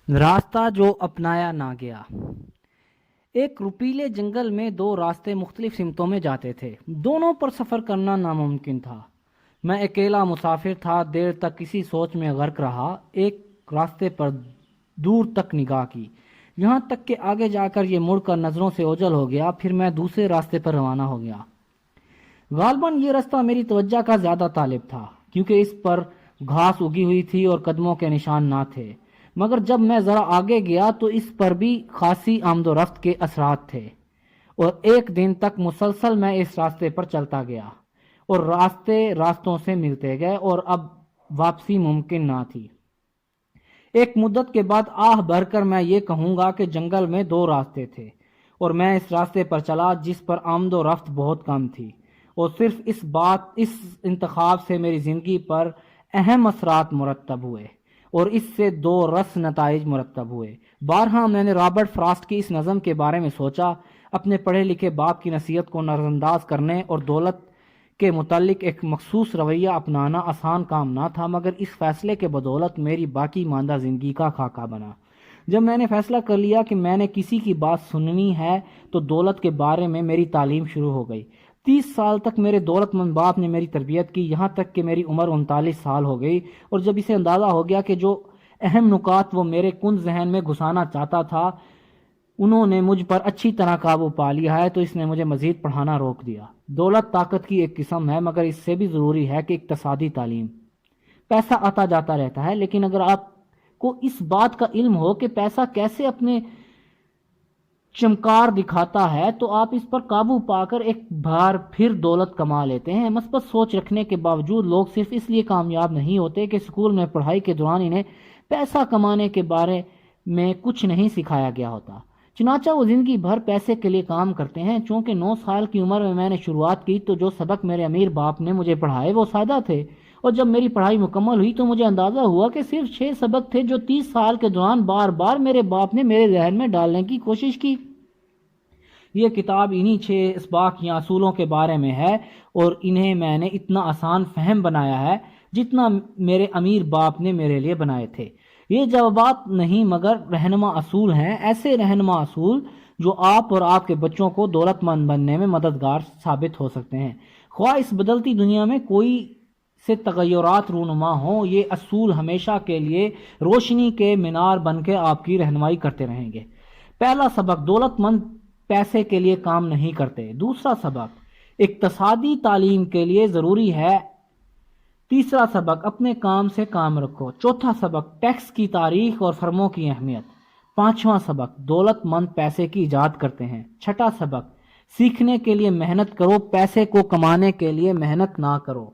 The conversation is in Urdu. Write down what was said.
راستہ جو اپنایا نہ گیا۔ ایک رپیلے جنگل میں دو راستے مختلف سمتوں میں جاتے تھے، دونوں پر سفر کرنا ناممکن تھا۔ میں اکیلا مسافر تھا، دیر تک کسی سوچ میں غرق رہا۔ ایک راستے پر دور تک نگاہ کی، یہاں تک کہ آگے جا کر یہ مڑ کر نظروں سے اوجھل ہو گیا۔ پھر میں دوسرے راستے پر روانہ ہو گیا۔ غالباً یہ راستہ میری توجہ کا زیادہ طالب تھا، کیونکہ اس پر گھاس اگی ہوئی تھی اور قدموں کے نشان نہ تھے، مگر جب میں ذرا آگے گیا تو اس پر بھی خاصی آمد و رفت کے اثرات تھے، اور ایک دن تک مسلسل میں اس راستے پر چلتا گیا، اور راستے راستوں سے ملتے گئے، اور اب واپسی ممکن نہ تھی۔ ایک مدت کے بعد آہ بھر کر میں یہ کہوں گا کہ جنگل میں دو راستے تھے، اور میں اس راستے پر چلا جس پر آمد و رفت بہت کم تھی، اور صرف اس انتخاب سے میری زندگی پر اہم اثرات مرتب ہوئے، اور اس سے دو رس نتائج مرتب ہوئے۔ بارہا میں نے رابرٹ فراسٹ کی اس نظم کے بارے میں سوچا۔ اپنے پڑھے لکھے باپ کی نصیحت کو نظر انداز کرنے اور دولت کے متعلق ایک مخصوص رویہ اپنانا آسان کام نہ تھا، مگر اس فیصلے کے بدولت میری باقی ماندہ زندگی کا خاکہ بنا۔ جب میں نے فیصلہ کر لیا کہ میں نے کسی کی بات سننی ہے تو دولت کے بارے میں میری تعلیم شروع ہو گئی۔ 30 سال تک میرے دولت مند باپ نے میری تربیت کی، یہاں تک کہ میری عمر 39 سال ہو گئی، اور جب اسے اندازہ ہو گیا کہ جو اہم نکات وہ میرے کن ذہن میں گھسانا چاہتا تھا انہوں نے مجھ پر اچھی طرح قابو پا لیا ہے، تو اس نے مجھے مزید پڑھانا روک دیا۔ دولت طاقت کی ایک قسم ہے، مگر اس سے بھی ضروری ہے کہ اقتصادی تعلیم۔ پیسہ آتا جاتا رہتا ہے، لیکن اگر آپ کو اس بات کا علم ہو کہ پیسہ کیسے اپنے چمکار دکھاتا ہے، تو آپ اس پر قابو پا کر ایک بار پھر دولت کما لیتے ہیں۔ مثبت سوچ رکھنے کے باوجود لوگ صرف اس لیے کامیاب نہیں ہوتے کہ اسکول میں پڑھائی کے دوران انہیں پیسہ کمانے کے بارے میں کچھ نہیں سکھایا گیا ہوتا، چنانچہ وہ زندگی بھر پیسے کے لیے کام کرتے ہیں۔ چونکہ 9 سال کی عمر میں نے شروعات کی، تو جو سبق میرے امیر باپ نے مجھے پڑھائے وہ سادہ تھے، اور جب میری پڑھائی مکمل ہوئی تو مجھے اندازہ ہوا کہ صرف 6 سبق تھے جو 30 سال کے دوران بار بار میرے باپ نے میرے ذہن میں ڈالنے کی کوشش کی۔ یہ کتاب انہی 6 اسباق یا اصولوں کے بارے میں ہے، اور انہیں میں نے اتنا آسان فہم بنایا ہے جتنا میرے امیر باپ نے میرے لیے بنائے تھے۔ یہ جوابات نہیں مگر رہنما اصول ہیں، ایسے رہنما اصول جو آپ اور آپ کے بچوں کو دولت مند بننے میں مددگار ثابت ہو سکتے ہیں۔ خواہ اس بدلتی دنیا میں کوئی سے تغیرات رونما ہوں، یہ اصول ہمیشہ کے لیے روشنی کے مینار بن کے آپ کی رہنمائی کرتے رہیں گے۔ پہلا سبق، دولت مند پیسے کے لیے کام نہیں کرتے۔ دوسرا سبق، اقتصادی تعلیم کے لیے ضروری ہے۔ تیسرا سبق، اپنے کام سے کام رکھو۔ چوتھا سبق، ٹیکس کی تاریخ اور فرموں کی اہمیت۔ پانچواں سبق، دولت مند پیسے کی ایجاد کرتے ہیں۔ چھٹا سبق، سیکھنے کے لیے محنت کرو، پیسے کو کمانے کے لیے محنت نہ کرو۔